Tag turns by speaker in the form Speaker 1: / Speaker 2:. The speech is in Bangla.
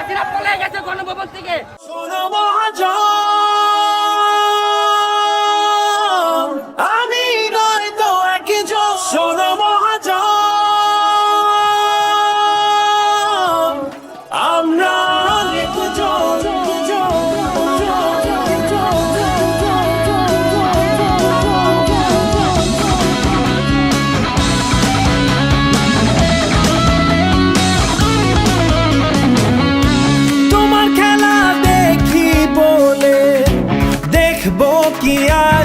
Speaker 1: হাসিনা পলে গেছে গণভবন থেকে।
Speaker 2: আমি নয় তো একজন, শোনো মহাজন, আমরা তোমার খেলা দেখি বলে দেখবো কি আর